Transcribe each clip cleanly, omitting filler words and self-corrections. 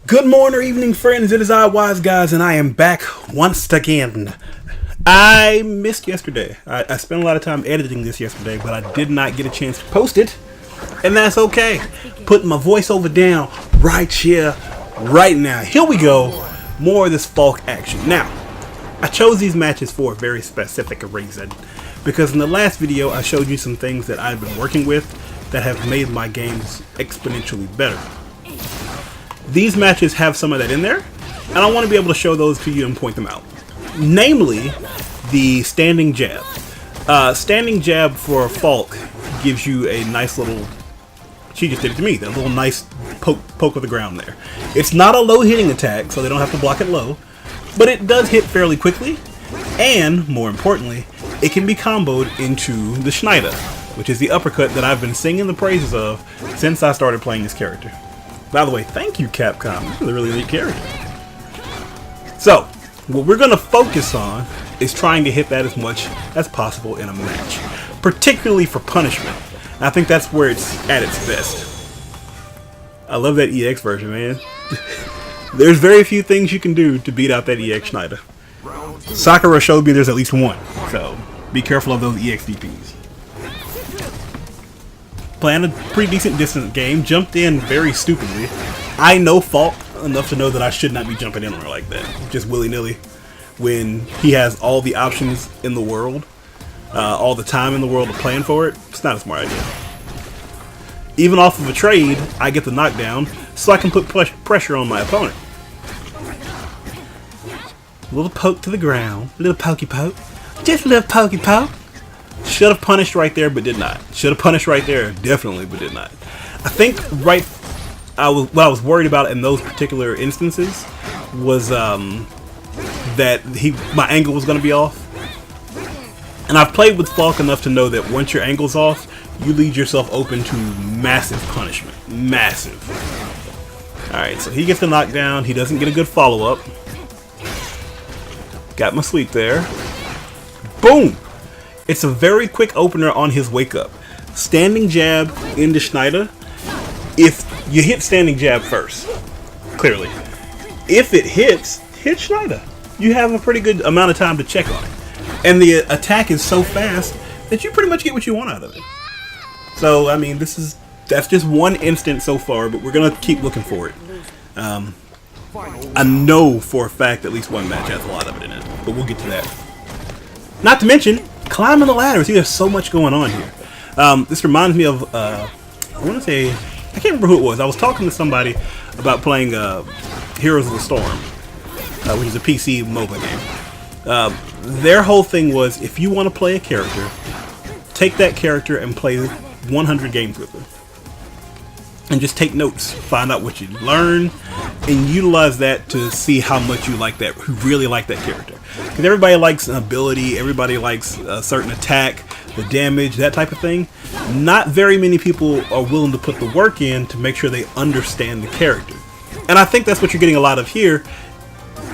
Good morning or evening, friends. It is I, Wise Guys, and I am back once again. I missed yesterday. I spent a lot of time editing this yesterday, but I did not get a chance to post it, and that's okay. Putting my voiceover down right here, right now. Here we go. More of this Falk action. Now, I chose these matches for a very specific reason, because in the last video, I showed you some things that I've been working with that have made my games exponentially better. These matches have some of that in there, and I want to be able to show those to you and point them out. Namely, the standing jab. Standing jab for Falk gives you a nice little, she just did it to me, that little nice poke of the ground there. It's not a low hitting attack, so they don't have to block it low, but it does hit fairly quickly, and more importantly, it can be comboed into the Schneider, which is the uppercut that I've been singing the praises of since I started playing this character. By the way, thank you, Capcom. This is a really neat character. So, what we're going to focus on is trying to hit that as much as possible in a match, particularly for punishment. And I think that's where it's at its best. I love that EX version, man. There's very few things you can do to beat out that EX Schneider. Sakura showed me there's at least one, so be careful of those EX DPs. Playing a pretty decent distance game, jumped in very stupidly. I know Falk enough to know that I should not be jumping in on her like that, just willy-nilly, when he has all the options in the world, all the time in the world to plan for it. It's not a smart idea. Even off of a trade, I get the knockdown, so I can put pressure on my opponent. A little poke to the ground, a little pokey poke, just a little pokey poke. Should have punished right there, but did not. Should have punished right there, definitely, but did not. I think what I was worried about in those particular instances was that my angle was going to be off. And I've played with Falk enough to know that once your angle's off, you leave yourself open to massive punishment. Massive. Alright, so he gets the knockdown. He doesn't get a good follow-up. Got my sleep there. Boom! It's a very quick opener on his wake up. Standing jab into Schneider. If you hit standing jab first, clearly. If it hits, hit Schneider. You have a pretty good amount of time to check on it. And the attack is so fast that you pretty much get what you want out of it. So, I mean, that's just one instance so far, but we're going to keep looking for it. I know for a fact at least one match has a lot of it in it, but we'll get to that. Not to mention, climbing the ladder. See, there's so much going on here. This reminds me of, I want to say, I can't remember who it was. I was talking to somebody about playing Heroes of the Storm, which is a PC MOBA game. Their whole thing was, if you want to play a character, take that character and play 100 games with them. And just take notes, find out what you learn, and utilize that to see how much you like that, really like that character. Because everybody likes an ability, everybody likes a certain attack, the damage, that type of thing. Not very many people are willing to put the work in to make sure they understand the character. And I think that's what you're getting a lot of here.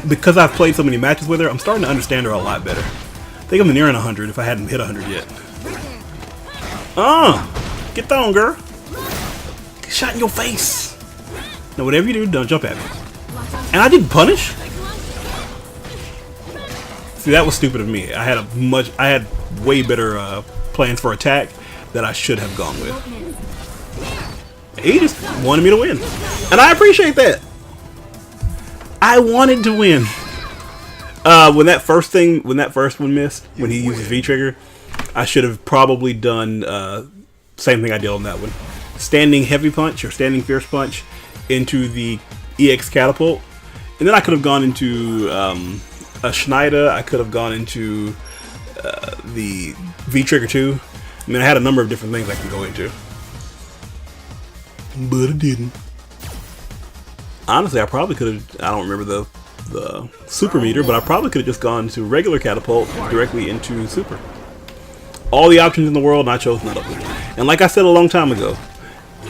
Because I've played so many matches with her, I'm starting to understand her a lot better. I think I'm nearing 100 if I hadn't hit 100 yet. Get on, girl. Shot in your face. Now, whatever you do, don't jump at me. And I didn't punish. See, that was stupid of me. I had way better plans for attack that I should have gone with. He just wanted me to win, and I appreciate that. I wanted to win. When that first one missed, when he used his V trigger, I should have probably done same thing I did on that one. Standing heavy punch or standing fierce punch into the EX catapult, and then I could have gone into a Schneider. I could have gone into the V trigger too. I mean, I had a number of different things I could go into, but I didn't. Honestly, I probably could have. I don't remember the super meter, but I probably could have just gone to regular catapult directly into super. All the options in the world, and I chose none of them. And like I said a long time ago,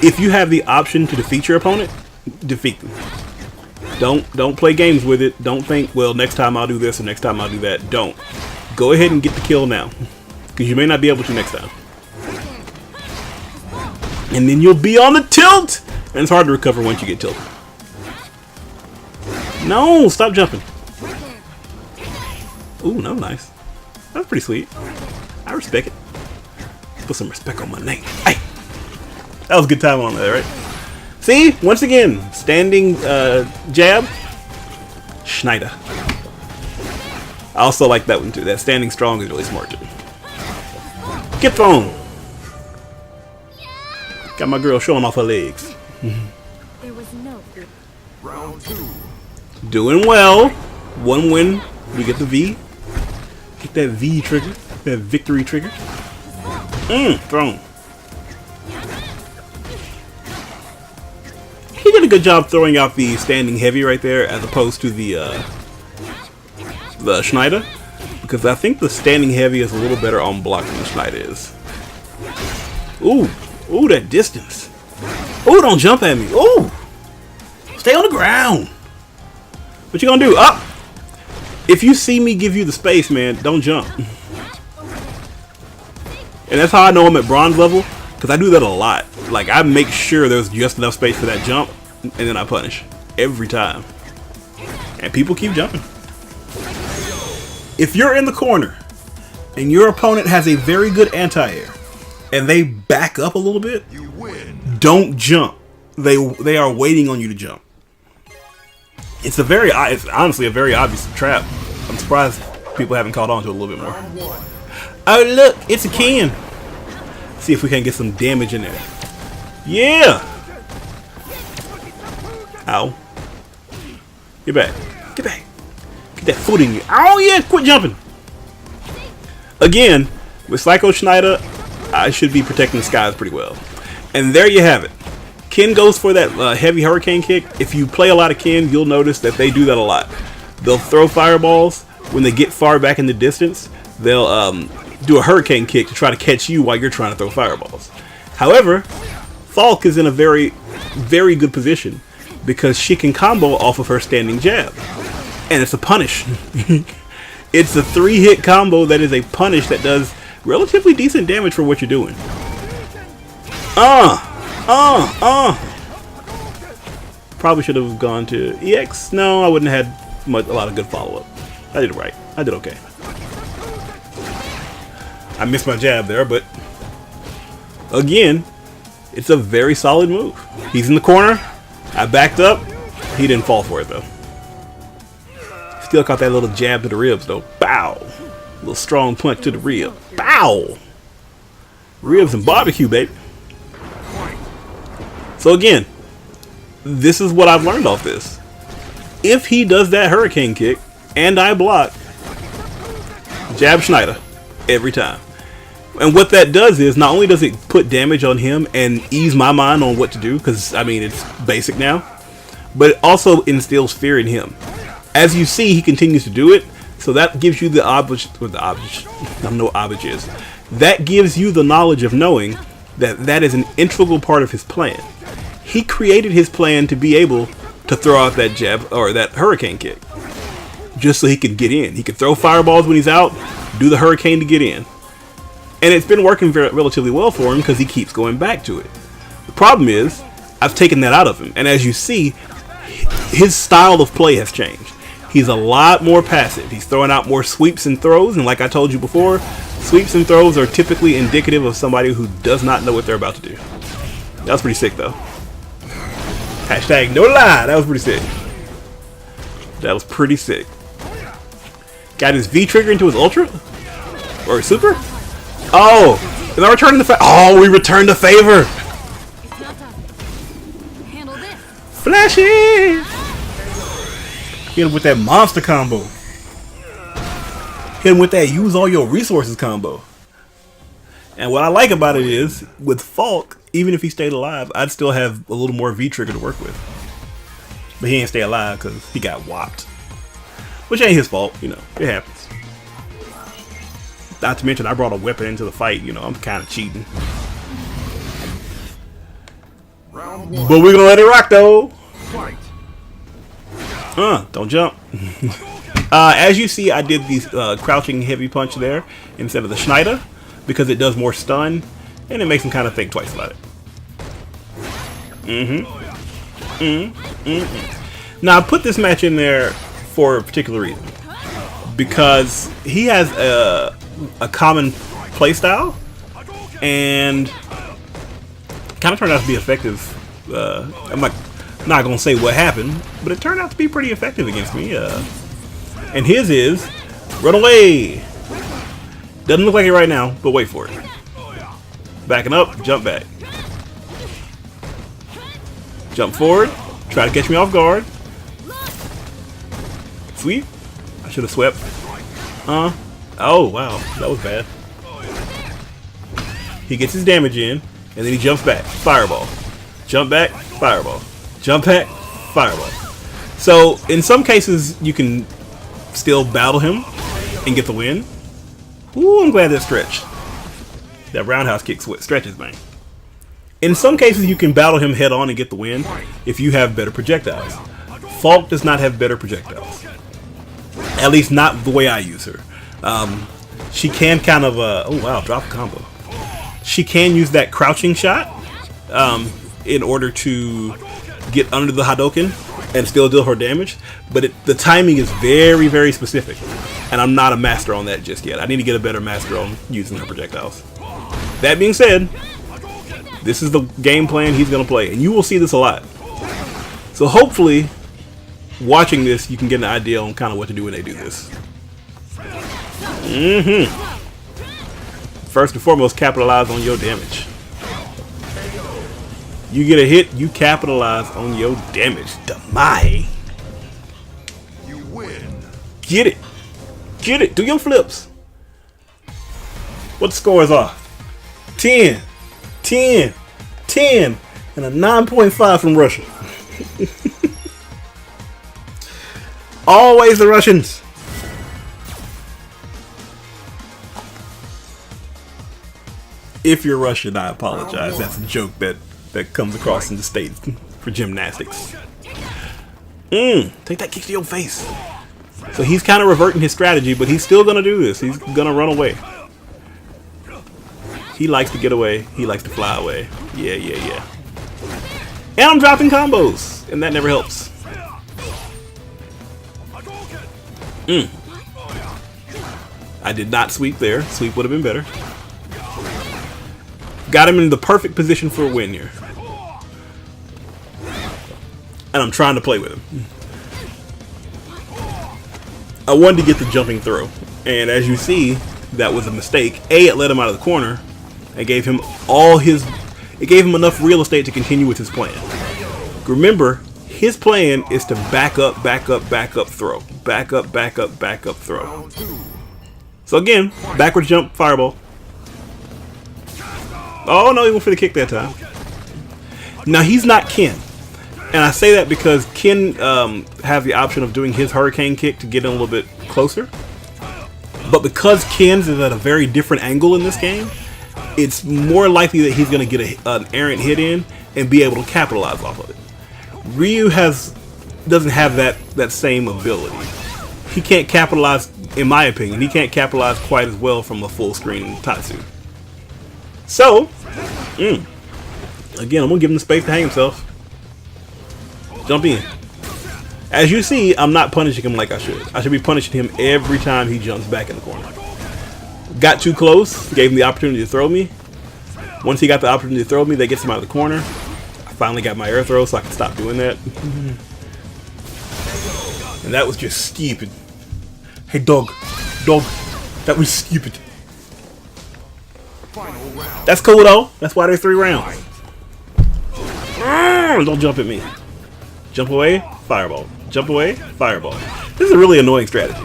if you have the option to defeat your opponent, defeat them. Don't play games with it. Don't think, well, next time I'll do this and next time I'll do that. Don't. Go ahead and get the kill now, because you may not be able to next time. And then you'll be on the tilt, and it's hard to recover once you get tilted. No, stop jumping. Ooh, no, nice. That's pretty sweet. I respect it. Put some respect on my name. Hey, that was a good time on there, right? See, once again, standing jab, Schneider. I also like that one too. That standing strong is really smart too. Get thrown. Got my girl showing off her legs. There was no Round 2. Doing well. One win. We get the V. Get that V trigger. That victory trigger. Thrown. He did a good job throwing out the standing heavy right there as opposed to the Schneider. Because I think the standing heavy is a little better on block than the Schneider is. Ooh. Ooh, that distance. Ooh, don't jump at me. Ooh. Stay on the ground. What you gonna do? Up. If you see me give you the space, man, don't jump. And that's how I know I'm at bronze level, because I do that a lot. Like, I make sure there's just enough space for that jump, and then I punish. Every time. And people keep jumping. If you're in the corner, and your opponent has a very good anti-air, and they back up a little bit, You win. don't jump. They are waiting on you to jump. It's honestly a very obvious trap. I'm surprised people haven't caught on to it a little bit more. Round 1. Oh look, it's a can. See if we can get some damage in there. Yeah. Ow. Get back. Get back. Get that foot in you. Oh yeah, quit jumping. Again, with Psycho Schneider, I should be protecting the skies pretty well. And there you have it. Ken goes for that heavy hurricane kick. If you play a lot of Ken, you'll notice that they do that a lot. They'll throw fireballs. When they get far back in the distance, they'll do a hurricane kick to try to catch you while you're trying to throw fireballs. However, Falk is in a very, very good position because she can combo off of her standing jab. And it's a punish. It's a 3-hit combo that is a punish that does relatively decent damage for what you're doing. Probably should have gone to EX. No, I wouldn't have had a lot of good follow-up. I did it right. I did okay. I missed my jab there, but again, it's a very solid move. He's in the corner. I backed up. He didn't fall for it though. Still caught that little jab to the ribs though. Bow. Little strong punch to the rib. Bow. Ribs and barbecue, baby. So again, this is what I've learned off this. If he does that hurricane kick and I block, jab Schneider every time. And what that does is not only does it put damage on him and ease my mind on what to do, because I mean it's basic now, but it also instills fear in him. As you see, he continues to do it, so that gives you the oblige. I don't know what oblige is. That gives you the knowledge of knowing that that is an integral part of his plan. He created his plan to be able to throw out that jab or that hurricane kick, just so he could get in. He could throw fireballs when he's out, do the hurricane to get in. And it's been working relatively well for him because he keeps going back to it. The problem is, I've taken that out of him. And as you see, his style of play has changed. He's a lot more passive. He's throwing out more sweeps and throws. And like I told you before, sweeps and throws are typically indicative of somebody who does not know what they're about to do. That was pretty sick though. Hashtag no lie. That was pretty sick. That was pretty sick. Got his V trigger into his Ultra? Or his Super? Oh! Am I returning the favor? Oh, we returned the favor! It's not done. Handle this. Flashy! Hit him with that monster combo. Hit him with that use all your resources combo. And what I like about it is, with Falk, even if he stayed alive, I'd still have a little more V trigger to work with. But he ain't stay alive because he got whopped. Which ain't his fault, you know, it happens. Not to mention, I brought a weapon into the fight, you know, I'm kind of cheating. Round 1. But we're gonna let it rock though. Fight. Don't jump. As you see, I did the crouching heavy punch there instead of the Schneider because it does more stun and it makes him kind of think twice about it. Now I put this match in there for a particular reason, because he has a common playstyle and kind of turned out to be effective. I'm not gonna say what happened, but it turned out to be pretty effective against me. And his is run away. Doesn't look like it right now, but wait for it. Backing up, jump back. Jump forward, try to catch me off guard. Sweep. I should have swept. Oh wow, that was bad. He gets his damage in, and then he jumps back. Fireball. Jump back, fireball. Jump back, fireball. So in some cases you can still battle him and get the win. Ooh, I'm glad that stretched. That roundhouse kick stretches, man. In some cases you can battle him head on and get the win if you have better projectiles. Falk does not have better projectiles. At least not the way I use her. She can kind of, oh wow, drop a combo. She can use that crouching shot in order to get under the Hadouken and still deal her damage, but the timing is very, very specific, and I'm not a master on that just yet. I need to get a better master on using her projectiles. That being said, this is the game plan he's going to play, and you will see this a lot. So hopefully, watching this, you can get an idea on kind of what to do when they do this. First and foremost, capitalize on your damage. You get a hit, you capitalize on your damage. Damae. You win. Get it. Get it. Do your flips. What the scores are? 10, 10, 10, and a 9.5 from Russia. Always the Russians. If you're Russian, I apologize. That's a joke that comes across in the States for gymnastics. Take that kick to your face. So he's kind of reverting his strategy, but he's still going to do this. He's going to run away. He likes to get away. He likes to fly away. Yeah, yeah, yeah. And I'm dropping combos, and that never helps. I did not sweep there. Sweep would have been better. Got him in the perfect position for a win here. And I'm trying to play with him. I wanted to get the jumping throw, and as you see, that was a mistake. It let him out of the corner and gave him it gave him enough real estate to continue with his plan. Remember, his plan is to back up, back up, back up, throw. Back up, back up, back up, throw. So again, backward jump, fireball. Oh no, he went for the kick that time. Now he's not Ken. And I say that because Ken has the option of doing his hurricane kick to get in a little bit closer. But because Ken's is at a very different angle in this game, it's more likely that he's going to get an errant hit in and be able to capitalize off of it. Ryu doesn't have that same ability. He can't capitalize, in my opinion, he can't capitalize quite as well from a full screen Tatsu. So, again, I'm going to give him the space to hang himself. Jump in. As you see, I'm not punishing him like I should. I should be punishing him every time he jumps back in the corner. Got too close, gave him the opportunity to throw me. Once he got the opportunity to throw me, that gets him out of the corner. I finally got my air throw so I can stop doing that. And that was just stupid. Hey dog, that was stupid. That's cool though. That's why there's 3 rounds. Don't jump at me. Jump away, fireball. Jump away, fireball. This is a really annoying strategy.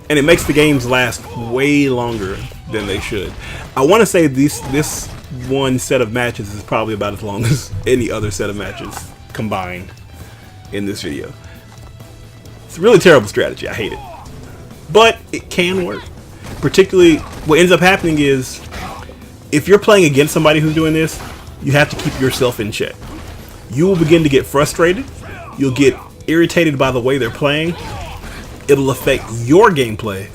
And it makes the games last way longer than they should. I want to say this one set of matches is probably about as long as any other set of matches combined in this video. It's a really terrible strategy. I hate it. But it can work. Particularly, what ends up happening is, if you're playing against somebody who's doing this, you have to keep yourself in check. You will begin to get frustrated. You'll get irritated by the way they're playing. It'll affect your gameplay,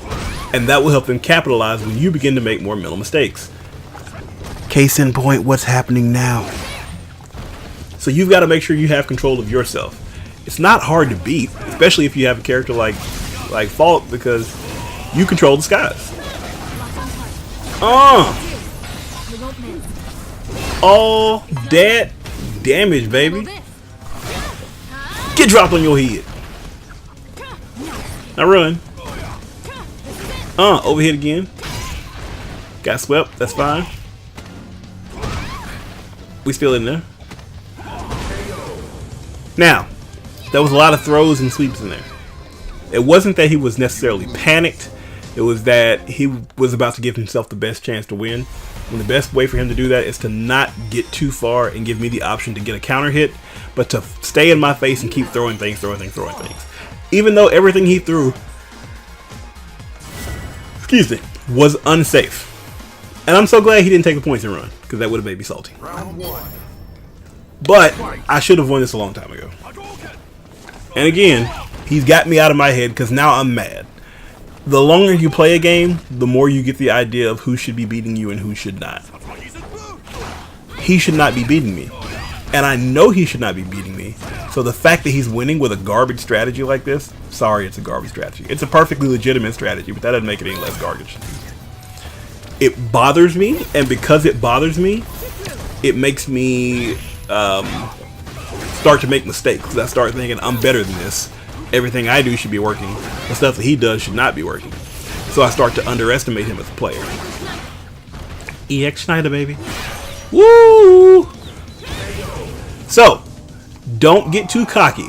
and that will help them capitalize when you begin to make more mental mistakes. Case in point, what's happening now? So you've got to make sure you have control of yourself. It's not hard to beat, especially if you have a character like Fault, because you control the skies. All that damage, baby. Get dropped on your head. Now run. Overhit again. Got swept. That's fine. We still in there. Now, there was a lot of throws and sweeps in there. It wasn't that he was necessarily panicked. It was that he was about to give himself the best chance to win. And the best way for him to do that is to not get too far and give me the option to get a counter hit, but to stay in my face and keep throwing things. Even though everything he threw, excuse me, was unsafe. And I'm so glad he didn't take the points and run, because that would have made me salty. But I should have won this a long time ago. And again, he's got me out of my head because now I'm mad. The longer you play a game, the more you get the idea of who should be beating you and who should not. He should not be beating me. And I know he should not be beating me. So the fact that he's winning with a garbage strategy like this, sorry, it's a garbage strategy. It's a perfectly legitimate strategy, but that doesn't make it any less garbage. It bothers me, and because it bothers me, it makes me start to make mistakes. Because I start thinking, I'm better than this. Everything I do should be working. The stuff that he does should not be working. So I start to underestimate him as a player. EX Schneider, baby. Woo! So, don't get too cocky.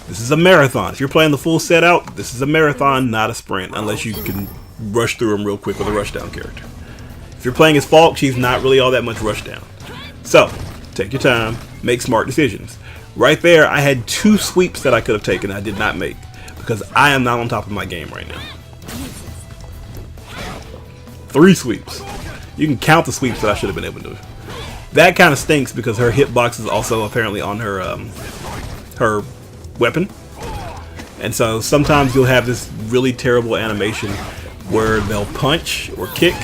This is a marathon. If you're playing the full set out, this is a marathon, not a sprint, unless you can rush through them real quick with a rushdown character. If you're playing as Falk, she's not really all that much rushdown. So, take your time, make smart decisions. Right there, I had 2 sweeps that I could have taken I did not make, because I am not on top of my game right now. 3 sweeps. You can count the sweeps that I should have been able to do. That kind of stinks because her hitbox is also apparently on her her weapon. And so sometimes you'll have this really terrible animation where they'll punch or kick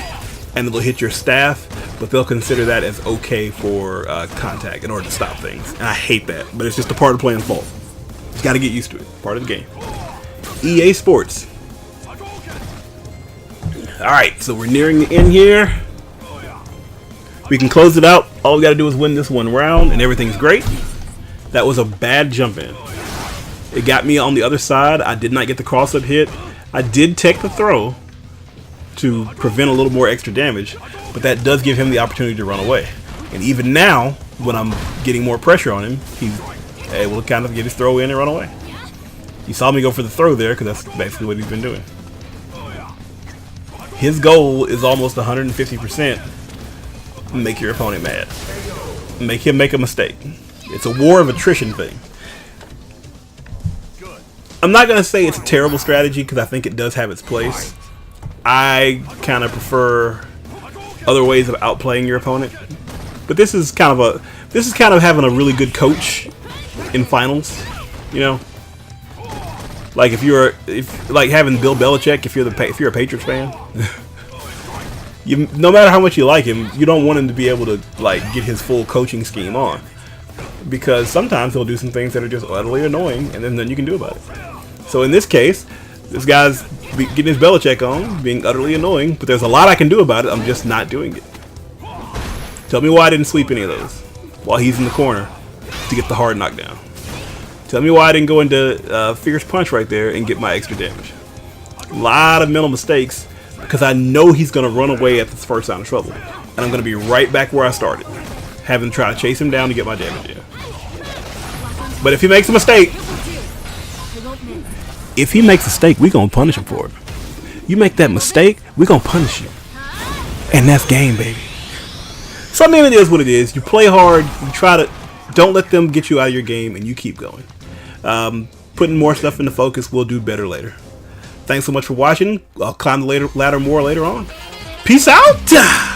and they'll hit your staff, but they'll consider that as okay for contact in order to stop things. And I hate that, but it's just a part of playing Fault. You gotta get used to it. Part of the game. EA Sports. Alright, so we're nearing the end here. We can close it out. All we gotta do is win this one round and everything's great. That was a bad jump in. It got me on the other side. I did not get the cross up hit. I did take the throw to prevent a little more extra damage, but that does give him the opportunity to run away. And even now, when I'm getting more pressure on him, he's able to kind of get his throw in and run away. You saw me go for the throw there because that's basically what he's been doing. His goal is almost 150%. Make your opponent mad. Make him make a mistake. It's a war of attrition thing. I'm not going to say it's a terrible strategy because I think it does have its place. I kind of prefer other ways of outplaying your opponent. But this is kind of having a really good coach in finals, you know? Like if like having Bill Belichick if you're a Patriots fan. No matter how much you like him, you don't want him to be able to like get his full coaching scheme on, because sometimes he'll do some things that are just utterly annoying, and then nothing you can do about it. So in this case, this guy's getting his Belichick on, being utterly annoying, but there's a lot I can do about it. I'm just not doing it. Tell me why I didn't sweep any of those while he's in the corner to get the hard knockdown. Tell me why I didn't go into Fierce Punch right there and get my extra damage. A lot of mental mistakes. Because I know he's going to run away at this first sign of trouble. And I'm going to be right back where I started. Having to try to chase him down to get my damage in. But if he makes a mistake, we're going to punish him for it. You make that mistake, we're going to punish you. And that's game, baby. So I mean, it is what it is. You play hard, you try to, don't let them get you out of your game, and you keep going. Putting more stuff into focus, we'll do better later. Thanks so much for watching. I'll climb the ladder more later on. Peace out!